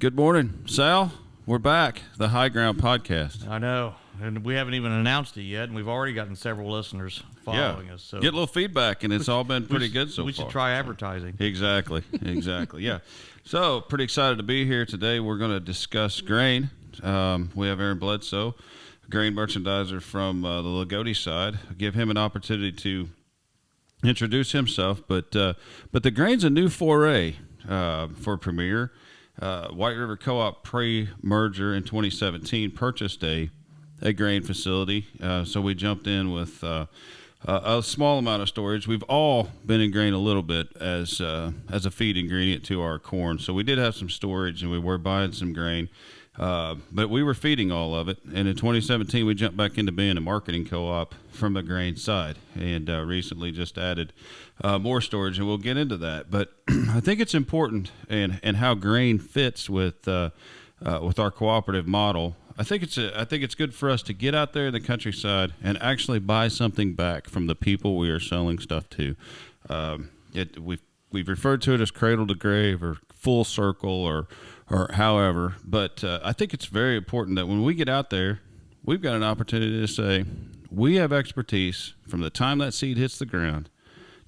Good morning, Sal. We're back, the High Ground Podcast. I know, and we haven't even announced it yet, and we've already gotten several listeners following us. So get a little feedback, and it's all been pretty good so far. We should try advertising. Exactly, yeah. So, pretty excited to be here today. We're going to discuss grain. We have Aaron Bledsoe, grain merchandiser from the Lagodi side. I'll give him an opportunity to introduce himself, but the grain's a new foray for Premier. White River Co-op pre-merger in 2017 purchased a grain facility, so we jumped in with a small amount of storage. We've all been in grain a little bit as a feed ingredient to our corn, so we did have some storage and we were buying some grain, but we were feeding all of it. And in 2017 we jumped back into being a marketing co-op from the grain side, and recently just added more storage, and we'll get into that. But I think it's important and how grain fits with our cooperative model. I think it's good for us to get out there in the countryside and actually buy something back from the people we are selling stuff to. We've referred to it as cradle to grave or full circle or however, but I think it's very important that when we get out there, we've got an opportunity to say we have expertise from the time that seed hits the ground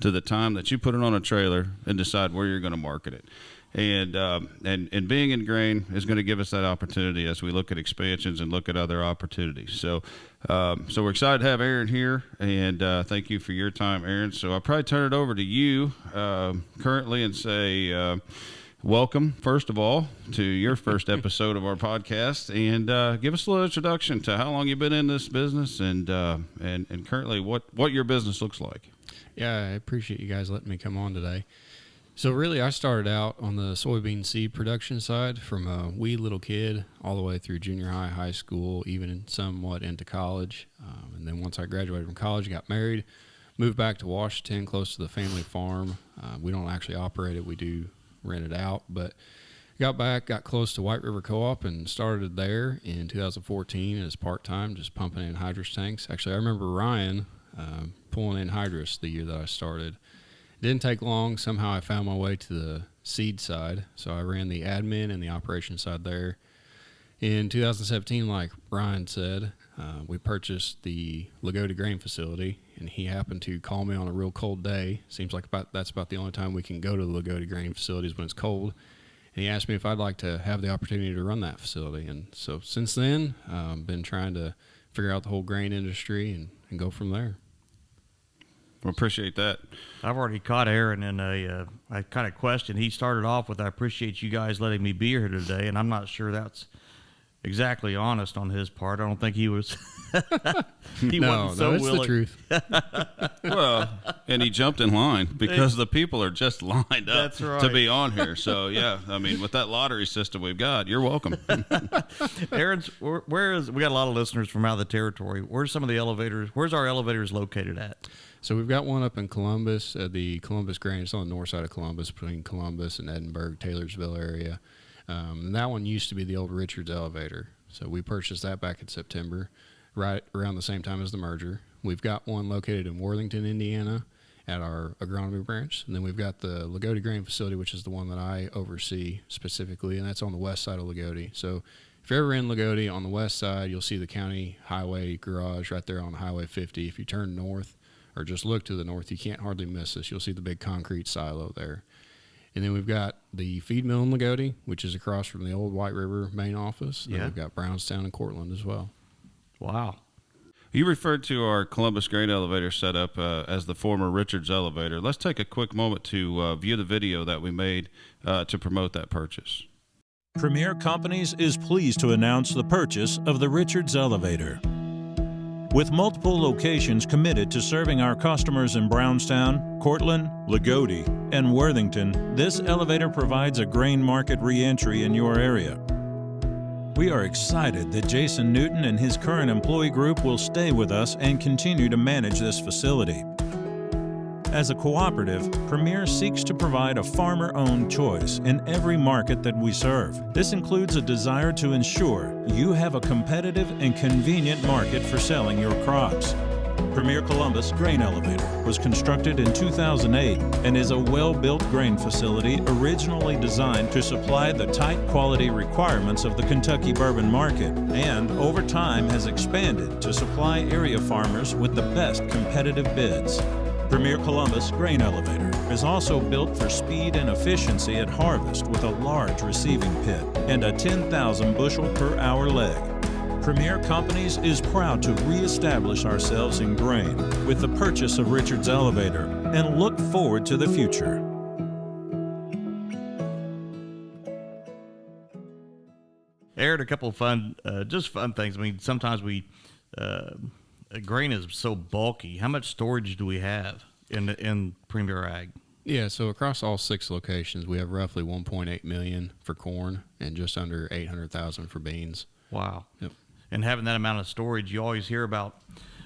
to the time that you put it on a trailer and decide where you're going to market it. And being in grain is going to give us that opportunity as we look at expansions and look at other opportunities. So we're excited to have Aaron here, and thank you for your time, Aaron. So I'll probably turn it over to you currently and say welcome, first of all, to your first episode of our podcast, and give us a little introduction to how long you've been in this business and currently what your business looks like. Yeah, I appreciate you guys letting me come on today. So really, I started out on the soybean seed production side from a wee little kid all the way through junior high, high school, even somewhat into college. And then once I graduated from college, got married, moved back to Washington, close to the family farm. We don't actually operate it. We do rent it out. But got back, got close to White River Co-op, and started there in 2014 as part-time, just pumping in hydrous tanks. Actually, I remember Ryan pulling in hydrous the year that I started. Didn't take long. Somehow I found my way to the seed side, so I ran the admin and the operation side there. In 2017, like Ryan said, we purchased the Lagodi grain facility, and he happened to call me on a real cold day. Seems like that's about the only time we can go to the Lagodi grain facilities when it's cold. And he asked me if I'd like to have the opportunity to run that facility. And so since then, been trying to figure out the whole grain industry and go from there. We appreciate that. I've already caught Aaron in a kind of question. He started off with, I appreciate you guys letting me be here today, and I'm not sure that's exactly honest on his part. I don't think he was. Wasn't so willing. The truth. Well, and he jumped in line because the people are just lined up to be on here. So, yeah, I mean, with that lottery system we've got, you're welcome. Aaron's, we got a lot of listeners from out of the territory. Where's our elevators located at? So we've got one up in Columbus, the Columbus Grain. It's on the north side of Columbus, between Columbus and Edinburgh, Taylorsville area. And that one used to be the old Richards elevator. So we purchased that back in September, right around the same time as the merger. We've got one located in Worthington, Indiana, at our agronomy branch. And then we've got the Lagodi grain facility, which is the one that I oversee specifically, and that's on the west side of Lagodi. So if you're ever in Lagodi on the west side, you'll see the county highway garage right there on Highway 50. If you turn north, or just look to the north, you can't hardly miss us. You'll see the big concrete silo there. And then we've got the feed mill in Lagodi, which is across from the old White River main office. And we've got Brownstown and Cortland as well. Wow. You referred to our Columbus grain elevator setup as the former Richards elevator. Let's take a quick moment to view the video that we made to promote that purchase. Premier Companies is pleased to announce the purchase of the Richards elevator. With multiple locations committed to serving our customers in Brownstown, Cortland, Lagodi, and Worthington, this elevator provides a grain market re-entry in your area. We are excited that Jason Newton and his current employee group will stay with us and continue to manage this facility. As a cooperative, Premier seeks to provide a farmer-owned choice in every market that we serve. This includes a desire to ensure you have a competitive and convenient market for selling your crops. Premier Columbus Grain Elevator was constructed in 2008 and is a well-built grain facility originally designed to supply the tight quality requirements of the Kentucky bourbon market, and over time has expanded to supply area farmers with the best competitive bids. Premier Columbus Grain Elevator is also built for speed and efficiency at harvest with a large receiving pit and a 10,000 bushel per hour leg. Premier Companies is proud to reestablish ourselves in grain with the purchase of Richards Elevator and look forward to the future. Aaron, a couple of fun things. I mean, sometimes grain is so bulky. How much storage do we have in Premier Ag? Yeah, so across all 6 locations, we have roughly 1.8 million for corn and just under 800,000 for beans. Wow. Yep. And having that amount of storage, you always hear about,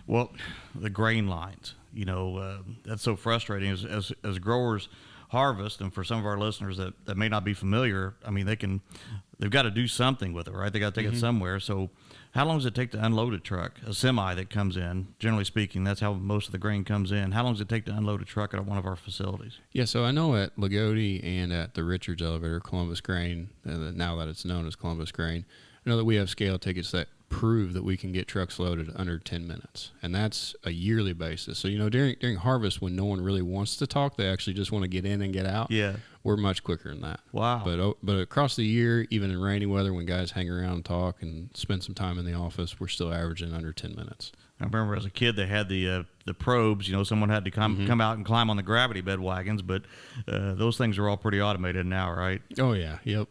well, the grain lines. You know, that's so frustrating as growers harvest. And for some of our listeners that may not be familiar, I mean, they've got to do something with it, right? They got to take it somewhere. So how long does it take to unload a truck, a semi that comes in? Generally speaking, that's how most of the grain comes in. How long does it take to unload a truck at one of our facilities? Yeah, so I know at Lagodi and at the Richards Elevator, Columbus Grain, now that it's known as Columbus Grain, I know that we have scale tickets that prove that we can get trucks loaded under 10 minutes, and that's a yearly basis. So, you know, during harvest, when no one really wants to talk, they actually just want to get in and get out. Yeah, we're much quicker than that. Wow. But across the year, even in rainy weather, when guys hang around and talk and spend some time in the office, we're still averaging under 10 minutes. I remember as a kid they had the probes. You know, someone had to come out and climb on the gravity bed wagons, but those things are all pretty automated now, right? Oh yeah, yep.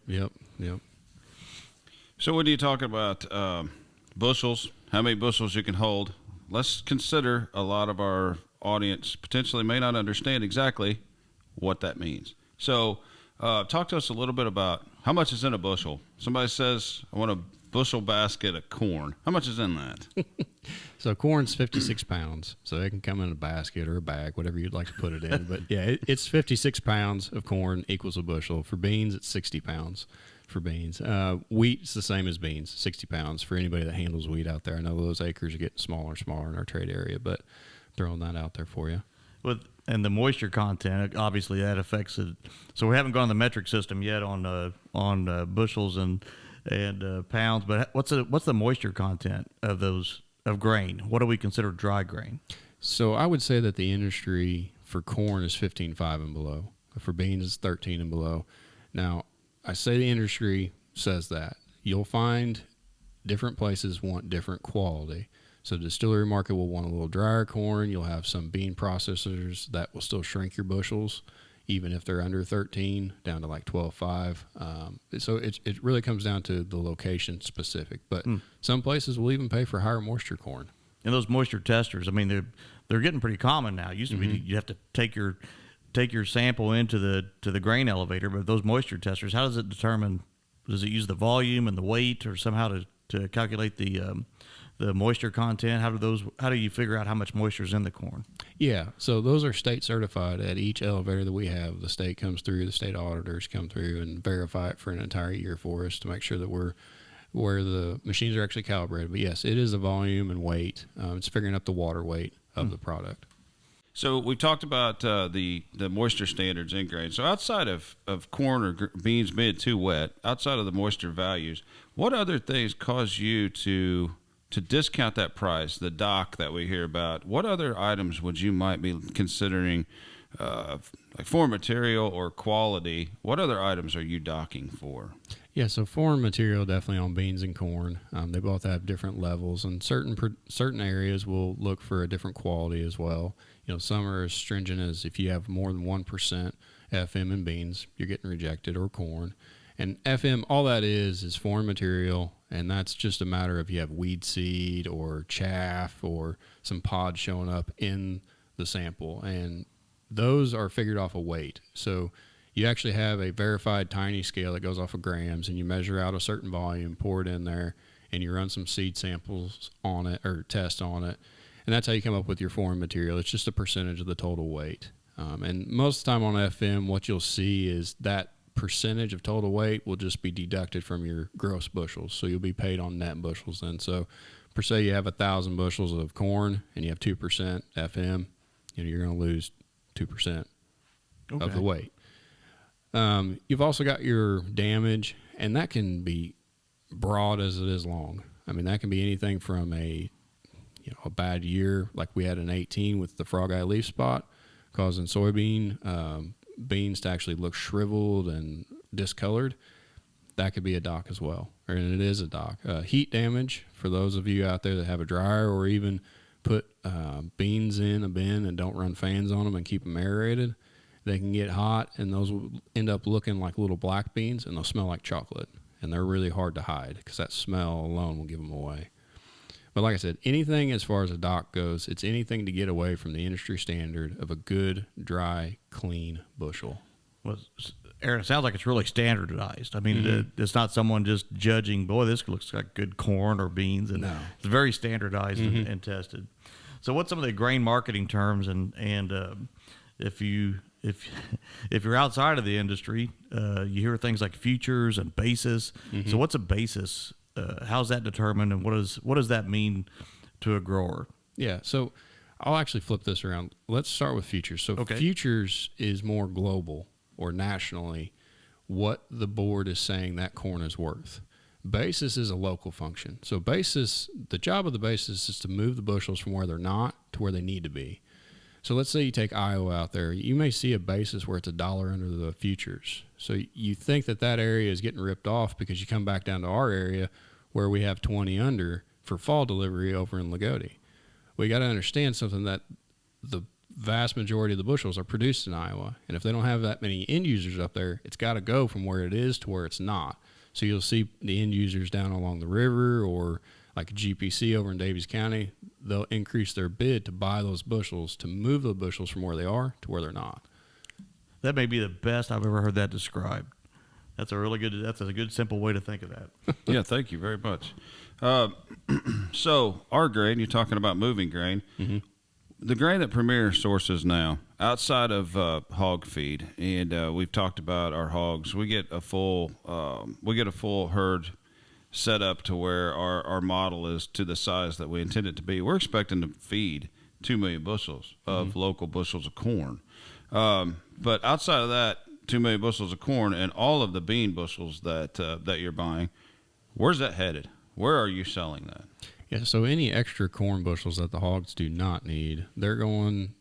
So when you talk about bushels, how many bushels you can hold, let's consider a lot of our audience potentially may not understand exactly what that means. So talk to us a little bit about how much is in a bushel. Somebody says, I want a bushel basket of corn. How much is in that? So corn's 56 pounds. So it can come in a basket or a bag, whatever you'd like to put it in. But yeah, it's 56 pounds of corn equals a bushel. For beans, it's 60 pounds. For beans. Wheat's the same as beans, 60 pounds for anybody that handles wheat out there. I know those acres are getting smaller and smaller in our trade area, but throwing that out there for you. And the moisture content, obviously that affects it. So we haven't gone the metric system yet on bushels and pounds, but what's the moisture content of grain? What do we consider dry grain? So I would say that the industry for corn is 15.5 and below. For beans, it's 13 and below. Now, I say the industry says that. You'll find different places want different quality. So the distillery market will want a little drier corn. You'll have some bean processors that will still shrink your bushels, even if they're under 13, down to like 12.5. So it really comes down to the location specific. But some places will even pay for higher moisture corn. And those moisture testers, I mean, they're getting pretty common now. It used to be you have to take your sample into the grain elevator, but those moisture testers, how does it determine? Does it use the volume and the weight, or somehow to calculate the moisture content? How do you figure out how much moisture is in the corn? Yeah, so those are state certified at each elevator that we have. The state comes through, the state auditors come through and verify it for an entire year for us to make sure that we're where the machines are actually calibrated. But yes, it is the volume and weight. It's figuring out the water weight of the product. So we talked about the moisture standards in grain. So outside of corn or beans being too wet, outside of the moisture values, what other things cause you to discount that price, the dock that we hear about? What other items would you might be considering, like foreign material or quality? What other items are you docking for? Yeah, so foreign material definitely on beans and corn. They both have different levels, and certain areas will look for a different quality as well. You know, some are as stringent as if you have more than 1% FM in beans, you're getting rejected, or corn. And FM, all that is foreign material, and that's just a matter of you have weed seed or chaff or some pods showing up in the sample, and those are figured off a weight. So you actually have a verified tiny scale that goes off of grams, and you measure out a certain volume, pour it in there, and you run some seed samples on it or test on it, and that's how you come up with your foreign material. It's just a percentage of the total weight. And most of the time on FM, what you'll see is that percentage of total weight will just be deducted from your gross bushels, so you'll be paid on net bushels then. So per se you have 1,000 bushels of corn and you have 2% FM, you're going to lose 2% of the weight. You've also got your damage, and that can be broad as it is long. I mean, that can be anything from a bad year, like we had in 18 with the frog eye leaf spot, causing soybean beans to actually look shriveled and discolored. That could be a dock as well, and it is a dock. Heat damage, for those of you out there that have a dryer or even put beans in a bin and don't run fans on them and keep them aerated, they can get hot, and those will end up looking like little black beans, and they'll smell like chocolate, and they're really hard to hide because that smell alone will give them away. But like I said, anything as far as a dock goes, it's anything to get away from the industry standard of a good, dry, clean bushel. Well, Aaron, it sounds like it's really standardized. I mean, it's not someone just judging, boy, this looks like good corn or beans. And no. It's very standardized and tested. So what's some of the grain marketing terms? And if you're outside of the industry, you hear things like futures and basis. So what's a basis? How's that determined, and what does that mean to a grower? Yeah, so I'll actually flip this around. Let's start with futures. So futures is more global or nationally what the board is saying that corn is worth. Basis is a local function. So basis, the job of the basis is to move the bushels from where they're not to where they need to be. So let's say you take Iowa out there. You may see a basis where it's $1 under the futures. So you think that area is getting ripped off because you come back down to our area where we have 20 under for fall delivery over in Lagodi. We got to understand something, that the vast majority of the bushels are produced in Iowa. And if they don't have that many end users up there, it's got to go from where it is to where it's not. So you'll see the end users down along the river, or like GPC over in Davies County, they'll increase their bid to buy those bushels, to move the bushels from where they are to where they're not. That may be the best I've ever heard that described. That's a good simple way to think of that. Yeah, thank you very much. So our grain, you're talking about moving grain. The grain that Premier sources now, outside of hog feed, and we've talked about our hogs, we get a full herd set up to where our model is to the size that we intend it to be. We're expecting to feed 2 million bushels of local bushels of corn. But outside of that, 2 million bushels of corn and all of the bean bushels that you're buying, where's that headed? Where are you selling that? Yeah, so any extra corn bushels that the hogs do not need, they're going,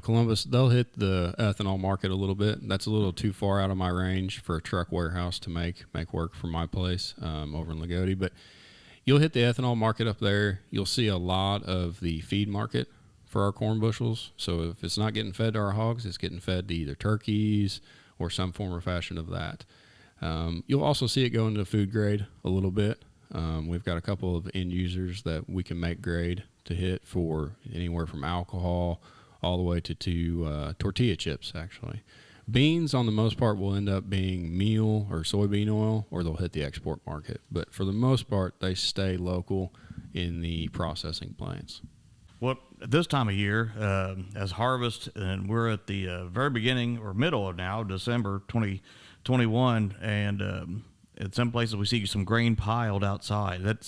Columbus, they'll hit the ethanol market a little bit. That's a little too far out of my range for a truck warehouse to make work for my place over in Lagodi. But you'll hit the ethanol market up there. You'll see a lot of the feed market for our corn bushels. So if it's not getting fed to our hogs, it's getting fed to either turkeys or some form or fashion of that. You'll also see it go into food grade a little bit. We've got a couple of end users that we can make grade to hit for anywhere from alcohol all the way to tortilla chips, actually. Beans, on the most part, will end up being meal or soybean oil, or they'll hit the export market. But for the most part, they stay local in the processing plants. Well, at this time of year, as harvest, and we're at the very beginning or middle of now, December 2021, and at some places we see some grain piled outside. That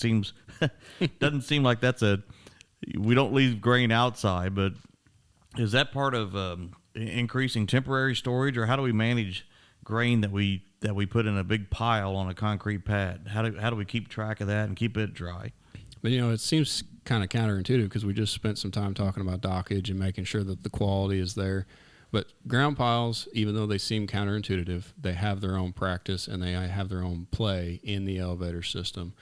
doesn't seem like we don't leave grain outside, but is that part of increasing temporary storage, or how do we manage grain that we put in a big pile on a concrete pad? How do we keep track of that and keep it dry? But, it seems kind of counterintuitive because we just spent some time talking about dockage and making sure that the quality is there. But ground piles, even though they seem counterintuitive, they have their own practice and they have their own play in the elevator system.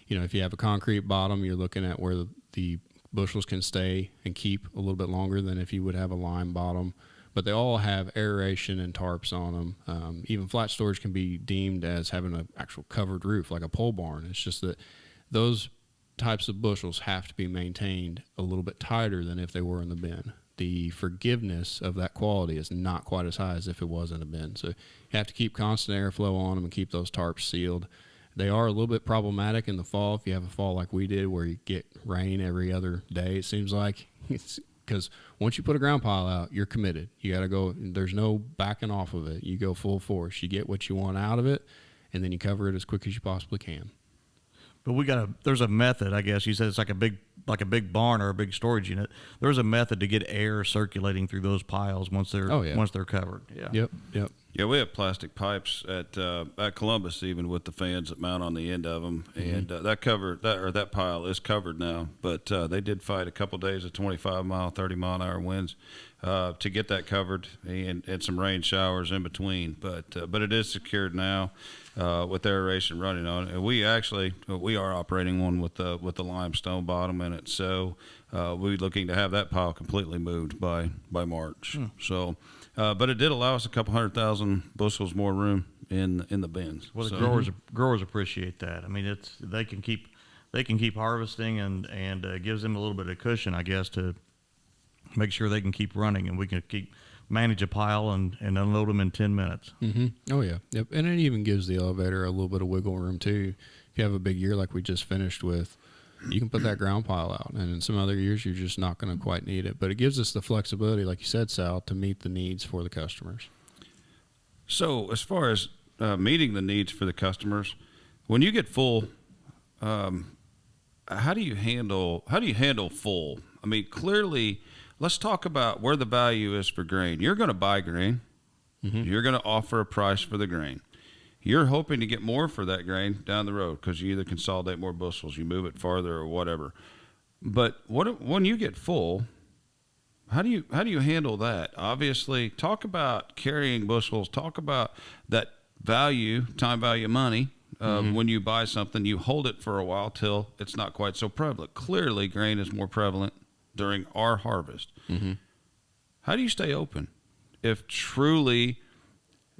If you have a concrete bottom, you're looking at where the bushels can stay and keep a little bit longer than if you would have a lime bottom. But they all have aeration and tarps on them. Even flat storage can be deemed as having an actual covered roof, like a pole barn. It's just that those types of bushels have to be maintained a little bit tighter than if they were in the bin. The forgiveness of that quality is not quite as high as if it was in a bin. So you have to keep constant airflow on them and keep those tarps sealed. They are a little bit problematic in the fall if you have a fall like we did where you get rain every other day, it seems like. It's because once you put a ground pile out, you're committed. You got to go. There's no backing off of it. You go full force. You get what you want out of it, and then you cover it as quick as you possibly can. But there's a method, I guess. You said it's like a big barn or a big storage unit. There's a method to get air circulating through those piles once they're covered. Yeah. Yep. Yeah, we have plastic pipes at Columbus, even with the fans that mount on the end of them, and that pile is covered now. But they did fight a couple days of 25-mile, 30-mile-an-hour winds to get that covered, and some rain showers in between. But it is secured now with aeration running on it. And we are operating one with the limestone bottom in it. So we're looking to have that pile completely moved by March. So. But it did allow us a couple 100,000 bushels more room in the bins. Well, the growers appreciate that. I mean, they can keep harvesting, and it gives them a little bit of cushion, I guess, to make sure they can keep running, and we can manage a pile and unload them in 10 minutes. Mm-hmm. Oh yeah, yep. And it even gives the elevator a little bit of wiggle room too. If you have a big year like we just finished with, you can put that ground pile out, and in some other years you're just not going to quite need it. But it gives us the flexibility, like you said, Sal, to meet the needs for the customers. So as far as meeting the needs for the customers, when you get full, how do you handle full? I mean, clearly, let's talk about where the value is for grain. You're going to buy grain. Mm-hmm. You're going to offer a price for the grain. You're hoping to get more for that grain down the road because you either consolidate more bushels, you move it farther, or whatever. But when you get full, how do you handle that? Obviously, talk about carrying bushels. Talk about that value, time value, money. When you buy something, you hold it for a while till it's not quite so prevalent. Clearly, grain is more prevalent during our harvest. Mm-hmm. How do you stay open if truly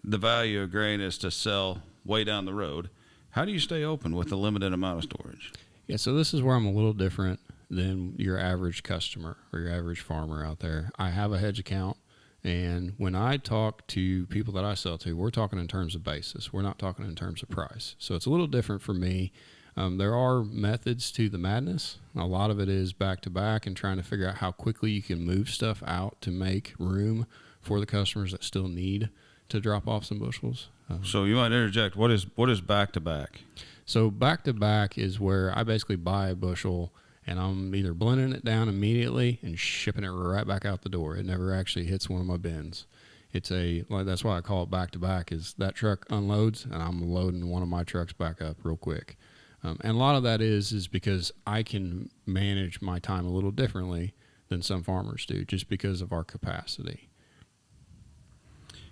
the value of grain is to sell way down the road? How do you stay open with a limited amount of storage? Yeah, so this is where I'm a little different than your average customer or your average farmer out there. I have a hedge account, and when I talk to people that I sell to, we're talking in terms of basis. We're not talking in terms of price. So it's a little different for me. There are methods to the madness. A lot of it is back to back and trying to figure out how quickly you can move stuff out to make room for the customers that still need to drop off some bushels. So you might interject. What is back to back? So back to back is where I basically buy a bushel and I'm either blending it down immediately and shipping it right back out the door. It never actually hits one of my bins. That's why I call it back to back, is that truck unloads and I'm loading one of my trucks back up real quick. And a lot of that is because I can manage my time a little differently than some farmers do, just because of our capacity.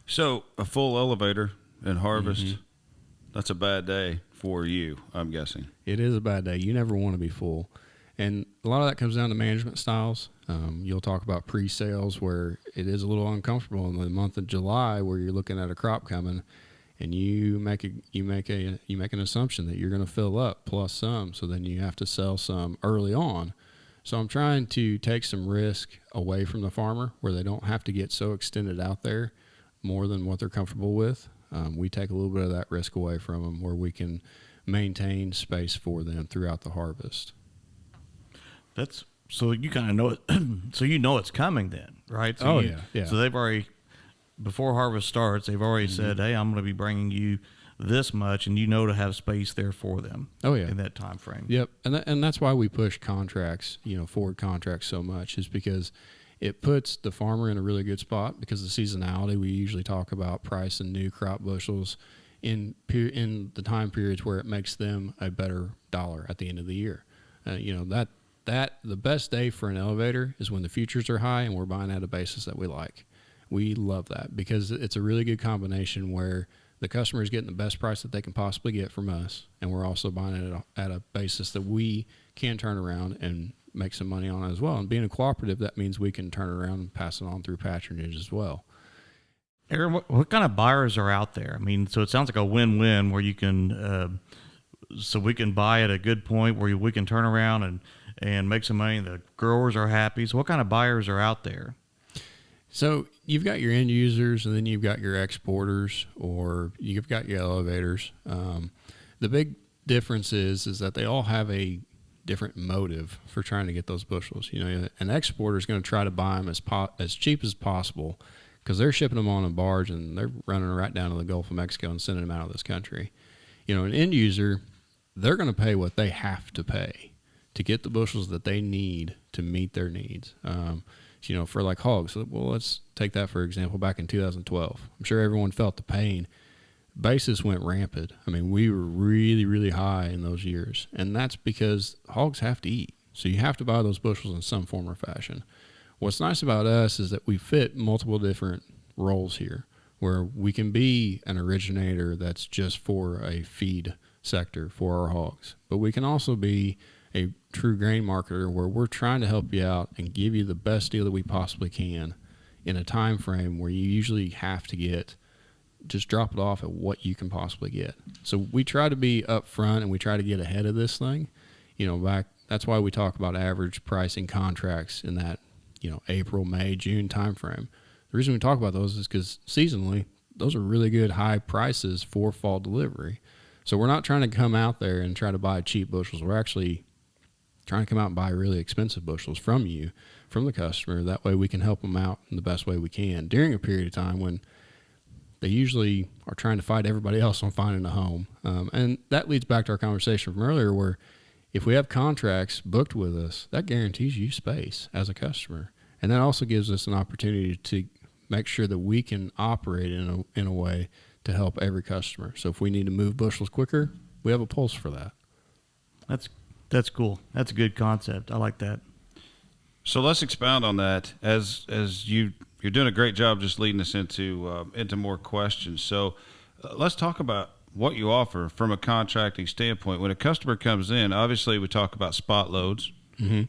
So a full elevator and harvest, that's a bad day for you, I'm guessing. It is a bad day. You never want to be full. And a lot of that comes down to management styles. You'll talk about pre-sales where it is a little uncomfortable in the month of July where you're looking at a crop coming and you make an assumption that you're going to fill up plus some, so then you have to sell some early on. So I'm trying to take some risk away from the farmer where they don't have to get so extended out there more than what they're comfortable with. We take a little bit of that risk away from them where we can maintain space for them throughout the harvest. So you kind of know it. So you know it's coming then, right? So yeah. So they've already, before harvest starts, they've already said, "Hey, I'm going to be bringing you this much," and you know to have space there for them. Oh yeah, in that time frame. Yep, and that's why we push contracts, forward contracts so much, is because it puts the farmer in a really good spot because of seasonality. We usually talk about price and new crop bushels in the time periods where it makes them a better dollar at the end of the year. That the best day for an elevator is when the futures are high and we're buying at a basis that we like. We love that because it's a really good combination where the customer is getting the best price that they can possibly get from us, and we're also buying it at a basis that we can turn around and make some money on it as well. And being a cooperative, that means we can turn around and pass it on through patronage as well. Aaron, what kind of buyers are out there? I mean, so it sounds like a win-win where you can, so we can buy at a good point where we can turn around and make some money. The growers are happy. So what kind of buyers are out there? So you've got your end users, and then you've got your exporters, or you've got your elevators. The big difference is that they all have a different motive for trying to get those bushels. An exporter is going to try to buy them as cheap as possible because they're shipping them on a barge and they're running right down to the Gulf of Mexico and sending them out of this country. An end user, they're going to pay what they have to pay to get the bushels that they need to meet their needs. For like hogs, well, let's take that for example. Back in 2012, I'm sure everyone felt the pain. Basis went rampant. I mean, we were really, really high in those years, and that's because hogs have to eat. So you have to buy those bushels in some form or fashion. What's nice about us is that we fit multiple different roles here, where we can be an originator that's just for a feed sector for our hogs, but we can also be a true grain marketer where we're trying to help you out and give you the best deal that we possibly can in a time frame where you usually have to just drop it off at what you can possibly get. So we try to be upfront and we try to get ahead of this thing. That's why we talk about average pricing contracts in that, April, May, June time frame. The reason we talk about those is because seasonally, those are really good high prices for fall delivery. So we're not trying to come out there and try to buy cheap bushels. We're actually trying to come out and buy really expensive bushels from you, from the customer. That way we can help them out in the best way we can during a period of time when they usually are trying to fight everybody else on finding a home. And that leads back to our conversation from earlier where if we have contracts booked with us, that guarantees you space as a customer. And that also gives us an opportunity to make sure that we can operate in a way to help every customer. So if we need to move bushels quicker, we have a pulse for that. That's cool. That's a good concept. I like that. So let's expound on that as you're doing a great job just leading us into more questions. So let's talk about what you offer from a contracting standpoint. When a customer comes in, obviously we talk about spot loads,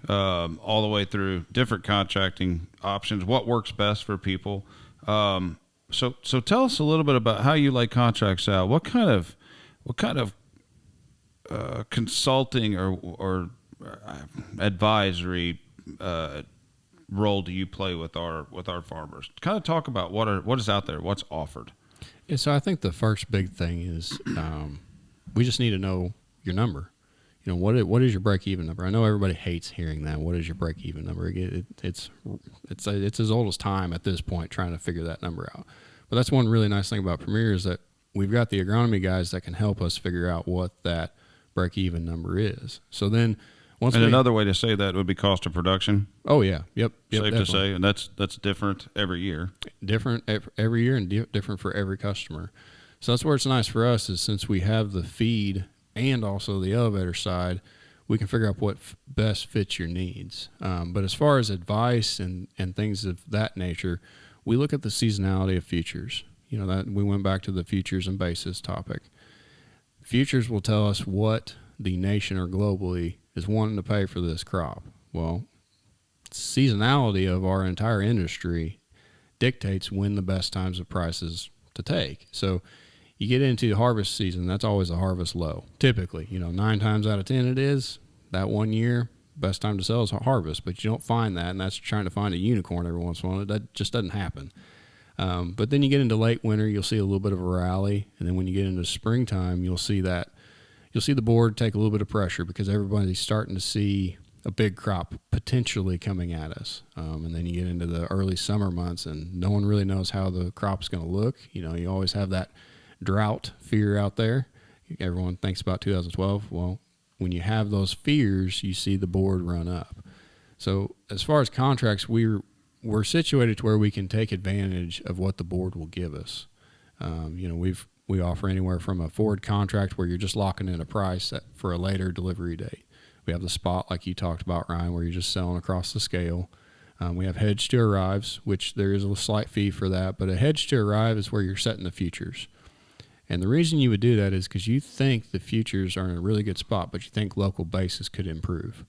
all the way through different contracting options, what works best for people. So tell us a little bit about how you lay contracts out. What kind of consulting or advisory role do you play with our farmers? Kind of talk about what is out there, what's offered. Yeah, so I think the first big thing is we just need to know your number. What is your break-even number? I know everybody hates hearing that. What is your break-even number? It's as old as time at this point trying to figure that number out. But that's one really nice thing about Premier is that we've got the agronomy guys that can help us figure out what that break-even number is. So then another way to say that would be cost of production. Oh yeah, yep. Safe definitely. to say, and that's different every year. Different every year and different for every customer. So that's where it's nice for us is since we have the feed and also the elevator side, we can figure out what best fits your needs. But as far as advice and things of that nature, we look at the seasonality of futures. That we went back to the futures and basis topic. Futures will tell us what the nation or globally is wanting to pay for this crop. Well, seasonality of our entire industry dictates when the best times of prices to take. So you get into harvest season, that's always a harvest low. Typically, 9 times out of 10 it is. That one year, best time to sell is harvest, but you don't find that, and that's trying to find a unicorn every once in a while. That just doesn't happen. But then you get into late winter, you'll see a little bit of a rally, and then when you get into springtime, you'll see the board take a little bit of pressure because everybody's starting to see a big crop potentially coming at us. And then you get into the early summer months, and no one really knows how the crop's going to look. You always have that drought fear out there. Everyone thinks about 2012. Well, when you have those fears, you see the board run up. So as far as contracts, we're situated to where we can take advantage of what the board will give us. We offer anywhere from a forward contract where you're just locking in a price for a later delivery date. We have the spot like you talked about, Ryan, where you're just selling across the scale. We have hedge to arrives, which there is a slight fee for that, but a hedge to arrive is where you're setting the futures. And the reason you would do that is because you think the futures are in a really good spot, but you think local basis could improve.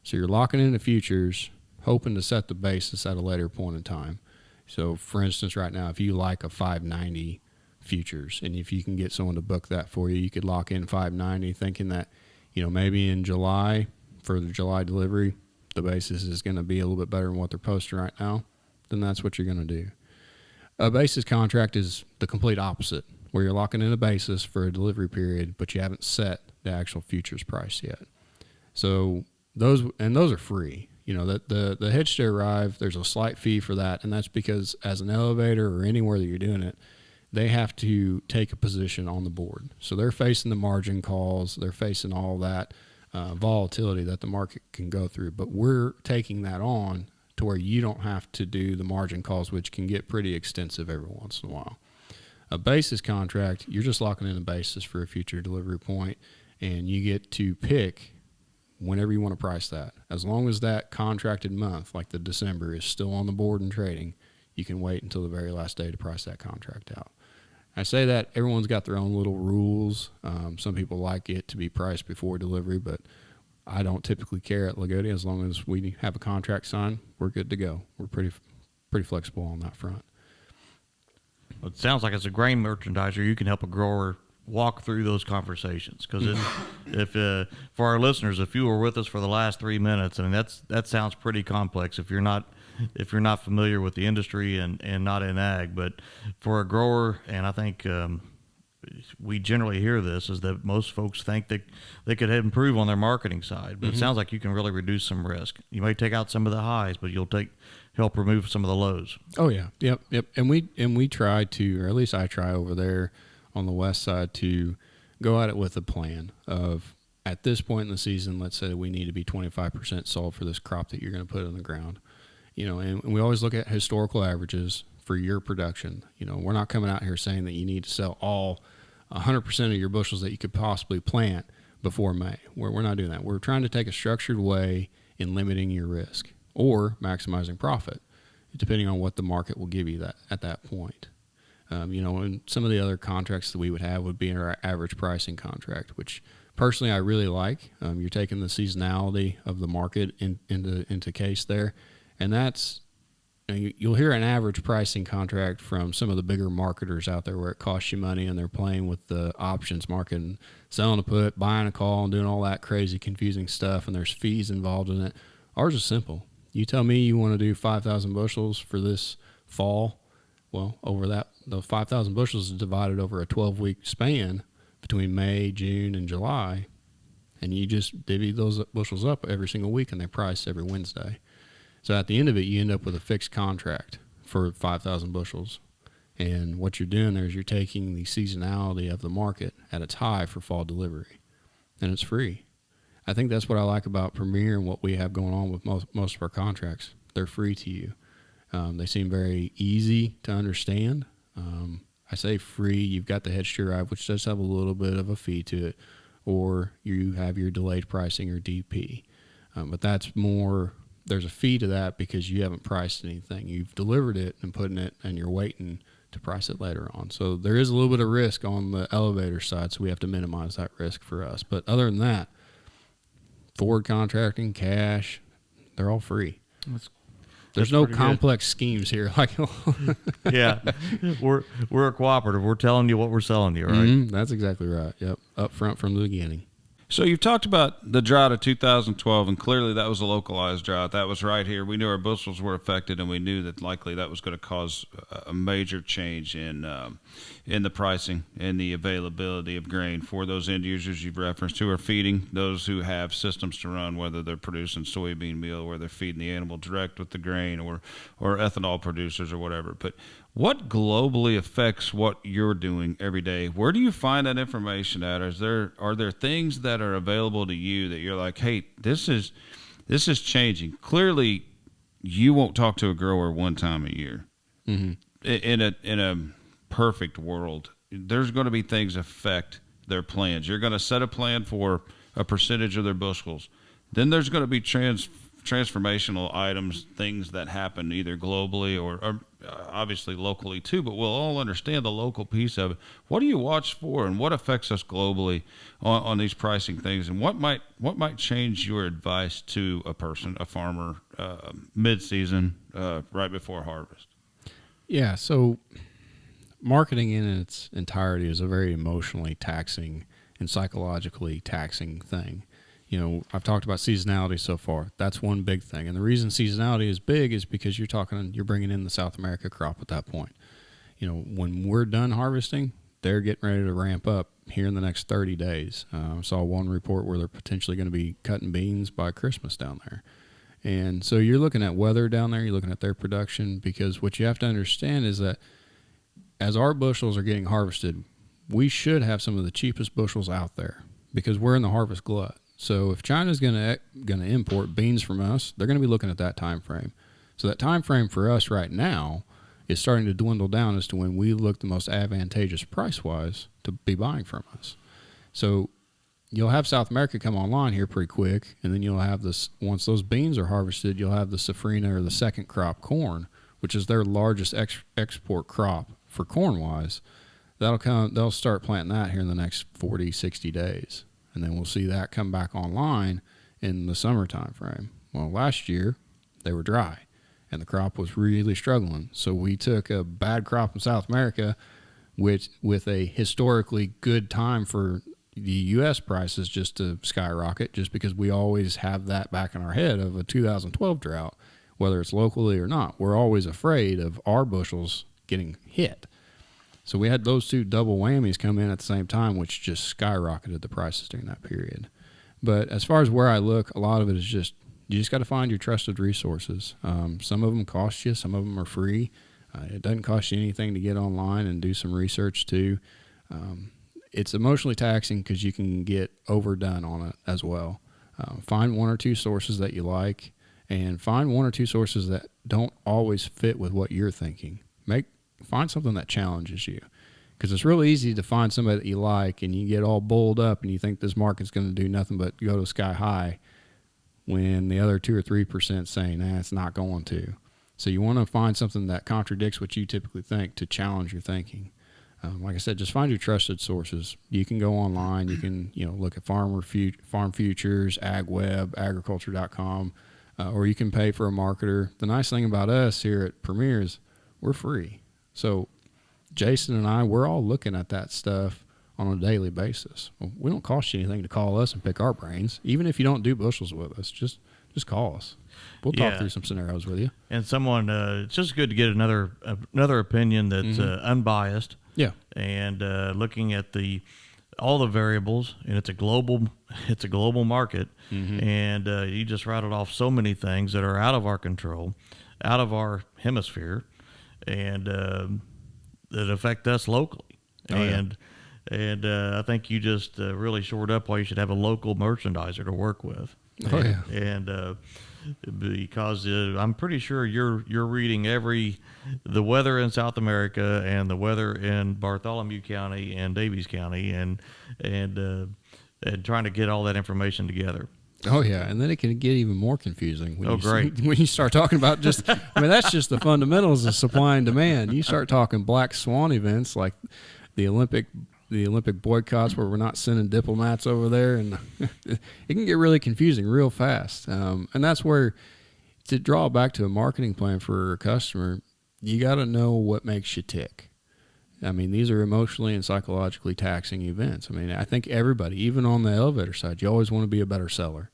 So you're locking in the futures, hoping to set the basis at a later point in time. So, for instance, right now, if you like a 590 futures, and if you can get someone to book that for you, you could lock in 590 thinking that, maybe in July, for the July delivery, the basis is going to be a little bit better than what they're posting right now, then that's what you're going to do. A basis contract is the complete opposite, where you're locking in a basis for a delivery period, but you haven't set the actual futures price yet. So those are free. The hedge to arrive, there's a slight fee for that, and that's because as an elevator or anywhere that you're doing it, they have to take a position on the board. So they're facing the margin calls, they're facing all that volatility that the market can go through. But we're taking that on to where you don't have to do the margin calls, which can get pretty extensive every once in a while. A basis contract, you're just locking in a basis for a future delivery point, and you get to pick whenever you want to price that. As long as that contracted month, like the December, is still on the board and trading, you can wait until the very last day to price that contract out. I say that everyone's got their own little rules. Some people like it to be priced before delivery, but I don't typically care at Lagodi. As long as we have a contract signed, we're good to go. We're pretty flexible on that front. Well, it sounds like as a grain merchandiser, you can help a grower walk through those conversations. Because if for our listeners, if you were with us for the last 3 minutes, I mean that sounds pretty complex if you're not familiar with the industry and not in ag. But for a grower, and I think we generally hear this, is that most folks think that they could improve on their marketing side. But it sounds like you can really reduce some risk. You may take out some of the highs, but you'll help remove some of the lows. Oh yeah, yep. And we try to, or at least I try over there on the west side, to go at it with a plan of, at this point in the season, let's say we need to be 25% sold for this crop that you're going to put in the ground. And we always look at historical averages for your production. We're not coming out here saying that you need to sell all 100% of your bushels that you could possibly plant before May. We're not doing that. We're trying to take a structured way in limiting your risk or maximizing profit, depending on what the market will give you at that point. And some of the other contracts that we would have would be our average pricing contract, which personally I really like. You're taking the seasonality of the market into case there, and that's, you'll hear an average pricing contract from some of the bigger marketers out there where it costs you money and they're playing with the options market and selling a put, buying a call, and doing all that crazy confusing stuff, and there's fees involved in it. Ours is simple. You tell me you want to do 5,000 bushels for this fall. Well, the 5,000 bushels is divided over a 12-week span between May, June, and July, and you just divvy those bushels up every single week, and they're priced every Wednesday. So at the end of it, you end up with a fixed contract for 5,000 bushels. And what you're doing there is you're taking the seasonality of the market at its high for fall delivery, and it's free. I think that's what I like about Premier and what we have going on with most of our contracts. They're free to you. They seem very easy to understand. I say free, you've got the hedge to arrive, which does have a little bit of a fee to it, or you have your delayed pricing or DP. But that's more, there's a fee to that because you haven't priced anything. You've delivered it and putting it, and you're waiting to price it later on. So there is a little bit of risk on the elevator side, so we have to minimize that risk for us. But other than that, forward contracting, cash, they're all free. There's no complex schemes here. Yeah, we're a cooperative. We're telling you what we're selling you, right? Mm-hmm. That's exactly right. Yep, up front from the beginning. So you've talked about the drought of 2012, and clearly that was a localized drought. That was right here. We knew our bushels were affected, and we knew that likely that was going to cause a major change in the pricing and the availability of grain for those end users you've referenced who are feeding, those who have systems to run, whether they're producing soybean meal, where they're feeding the animal direct with the grain, or ethanol producers or whatever. But what globally affects what you're doing every day? Where do you find that information at? Are there things that are available to you that you're like, hey, this is changing? Clearly, you won't talk to a grower one time a year. Mm-hmm. In a perfect world, there's going to be things affect their plans. You're going to set a plan for a percentage of their bushels. Then there's going to be transformational items, things that happen either globally or obviously locally too, but we'll all understand the local piece of it. What do you watch for, and what affects us globally on these pricing things, and what might change your advice to a farmer, mid-season, right before harvest? Yeah, so marketing in its entirety is a very emotionally taxing and psychologically taxing thing. I've talked about seasonality so far. That's one big thing. And the reason seasonality is big is because you're bringing in the South America crop at that point. When we're done harvesting, they're getting ready to ramp up here in the next 30 days. I saw one report where they're potentially going to be cutting beans by Christmas down there. And so you're looking at weather down there, you're looking at their production, because what you have to understand is that as our bushels are getting harvested, we should have some of the cheapest bushels out there because we're in the harvest glut. So if China's going to import beans from us, they're going to be looking at that time frame. So that time frame for us right now is starting to dwindle down as to when we look the most advantageous price-wise to be buying from us. So you'll have South America come online here pretty quick, and then you'll have this, once those beans are harvested, you'll have the safrinha or the second crop corn, which is their largest export crop for corn-wise. They'll start planting that here in the next 40, 60 days. And then we'll see that come back online in the summer time frame. Well, last year they were dry and the crop was really struggling. So we took a bad crop in South America with a historically good time for the U.S. prices just to skyrocket, just because we always have that back in our head of a 2012 drought, whether it's locally or not. We're always afraid of our bushels getting hit. So we had those two double whammies come in at the same time, which just skyrocketed the prices during that period. But as far as where I look, a lot of it is just, you just got to find your trusted resources. Some of them cost you, some of them are free. It doesn't cost you anything to get online and do some research too. It's emotionally taxing because you can get overdone on it as well. Find one or two sources that you like, and find one or two sources that don't always fit with what you're thinking. Find something that challenges you, because it's really easy to find somebody that you like and you get all bulled up and you think this market's going to do nothing but go to sky high when the other 2 or 3% saying, it's not going to. So you want to find something that contradicts what you typically think to challenge your thinking. Like I said, just find your trusted sources. You can go online. You can look at Farm Futures, AgWeb, agriculture.com, or you can pay for a marketer. The nice thing about us here at Premier is we're free. So Jason and I, we're all looking at that stuff on a daily basis. We don't cost you anything to call us and pick our brains. Even if you don't do bushels with us, just call us. We'll talk through some scenarios with you. And someone, it's just good to get another opinion that's unbiased. Yeah. And looking at all the variables, and it's a global market, and you just rattled off so many things that are out of our control, out of our hemisphere, and that affect us locally. And I think you just really shored up why you should have a local merchandiser to work with. And because I'm pretty sure you're reading the weather in South America and the weather in Bartholomew County and Davies County, and trying to get all that information together. Oh yeah, and then it can get even more confusing when great. When you start talking about that's just the fundamentals of supply and demand. You start talking black swan events like the Olympic boycotts where we're not sending diplomats over there, and it can get really confusing real fast. And that's where, to draw back to a marketing plan for a customer, you got to know what makes you tick. I mean, these are emotionally and psychologically taxing events. I mean, I think everybody, even on the elevator side, you always want to be a better seller.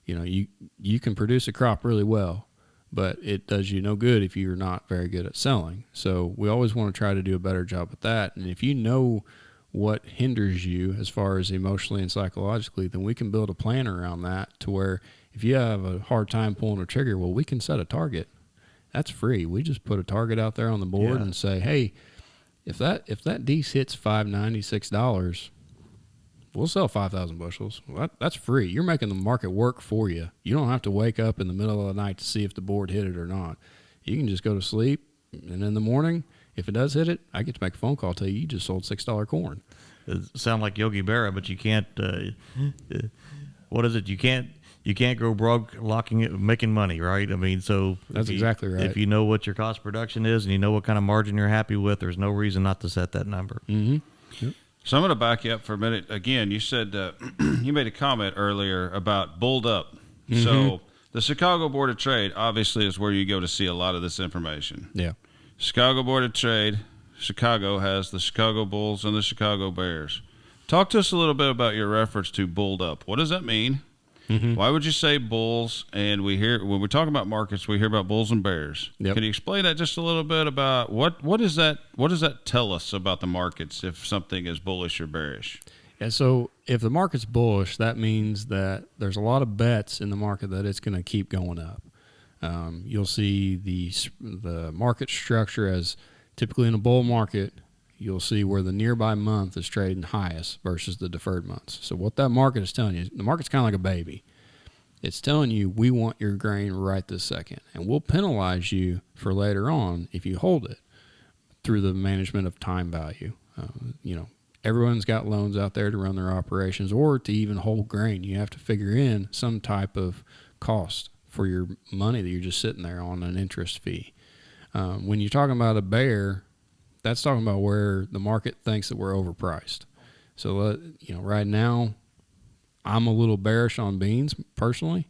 You can produce a crop really well, but it does you no good if you're not very good at selling. So we always want to try to do a better job at that. And if you know what hinders you as far as emotionally and psychologically, then we can build a plan around that to where if you have a hard time pulling a trigger, well, we can set a target. That's free. We just put a target out there on the board and say, hey, if that Dece hits $596, we'll sell 5,000 bushels. Well, that's free. You're making the market work for you. You don't have to wake up in the middle of the night to see if the board hit it or not. You can just go to sleep, and in the morning, if it does hit it, I get to make a phone call tell you just sold $6 corn. It sound like Yogi Berra, but you can't. What is it? You can't go broke making money, right? I mean, so that's exactly right. If you know what your cost of production is and you know what kind of margin you're happy with, there's no reason not to set that number. Mm-hmm. Yep. So I'm going to back you up for a minute. Again, you said you made a comment earlier about bulled up. Mm-hmm. So the Chicago Board of Trade obviously is where you go to see a lot of this information. Yeah. Chicago Board of Trade, Chicago has the Chicago Bulls and the Chicago Bears. Talk to us a little bit about your reference to bulled up. What does that mean? Mm-hmm. Why would you say bulls? And when we're talking about markets, we hear about bulls and bears. Yep. Can you explain that just a little bit about what is that? What does that tell us about the markets if something is bullish or bearish? Yeah, so if the market's bullish, that means that there's a lot of bets in the market that it's going to keep going up. You'll see the market structure as typically in a bull market, you'll see where the nearby month is trading highest versus the deferred months. So what that market is telling you, the market's kind of like a baby. It's telling you we want your grain right this second, and we'll penalize you for later on if you hold it through the management of time value. Everyone's got loans out there to run their operations, or to even hold grain. You have to figure in some type of cost for your money that you're just sitting there on an interest fee. When you're talking about a bear, that's talking about where the market thinks that we're overpriced. So, right now, I'm a little bearish on beans personally,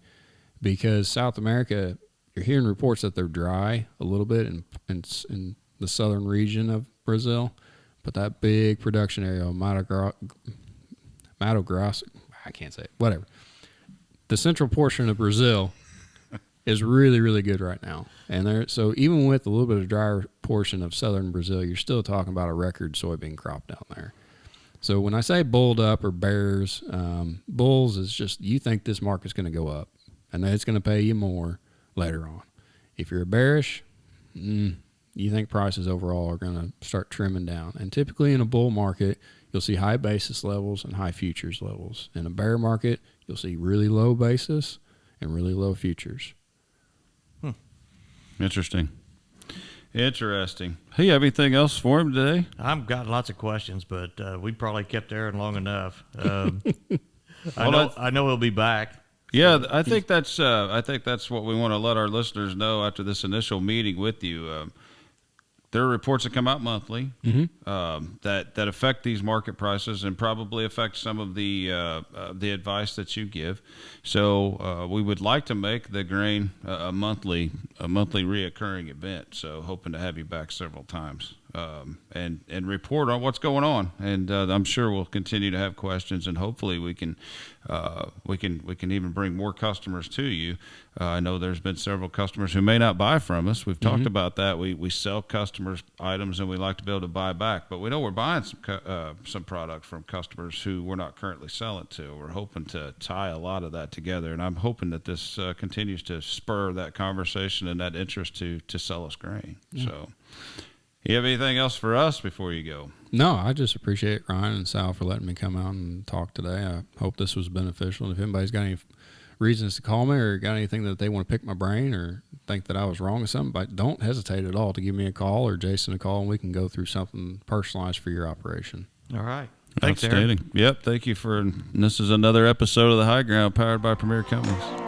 because South America, you're hearing reports that they're dry a little bit in the southern region of Brazil. But that big production area, Mato Grosso, I can't say it, whatever. The central portion of Brazil is really, really good right now. And so even with a little bit of drier portion of southern Brazil, you're still talking about a record soybean crop down there. So when I say bulled up or bears, bulls is just you think this market's going to go up and that it's going to pay you more later on. If you're bearish, you think prices overall are going to start trimming down. And typically in a bull market, you'll see high basis levels and high futures levels. In a bear market, you'll see really low basis and really low futures. Interesting. Hey, you have anything else for him today? I've got lots of questions, but we probably kept Aaron long enough. I know he'll be back. Yeah, I think that's what we want to let our listeners know after this initial meeting with you. There are reports that come out monthly that affect these market prices and probably affect some of the advice that you give. So we would like to make the grain a monthly reoccurring event. So hoping to have you back several times and report on what's going on. And I'm sure we'll continue to have questions, and hopefully we can even bring more customers to you. I know there's been several customers who may not buy from us. We've talked about that. We sell customers items, and we like to be able to buy back. But we know we're buying some product from customers who we're not currently selling to. We're hoping to tie a lot of that together, and I'm hoping that this continues to spur that conversation and that interest to sell us grain. So, you have anything else for us before you go? No, I just appreciate Ryan and Sal for letting me come out and talk today. I hope this was beneficial. And if anybody's got any reasons to call me or got anything that they want to pick my brain or think that I was wrong or something, but don't hesitate at all to give me a call or Jason a call, and we can go through something personalized for your operation. All right. Thanks, Outstanding. Aaron. Yep. Thank you this is another episode of The High Ground powered by Premier Companies.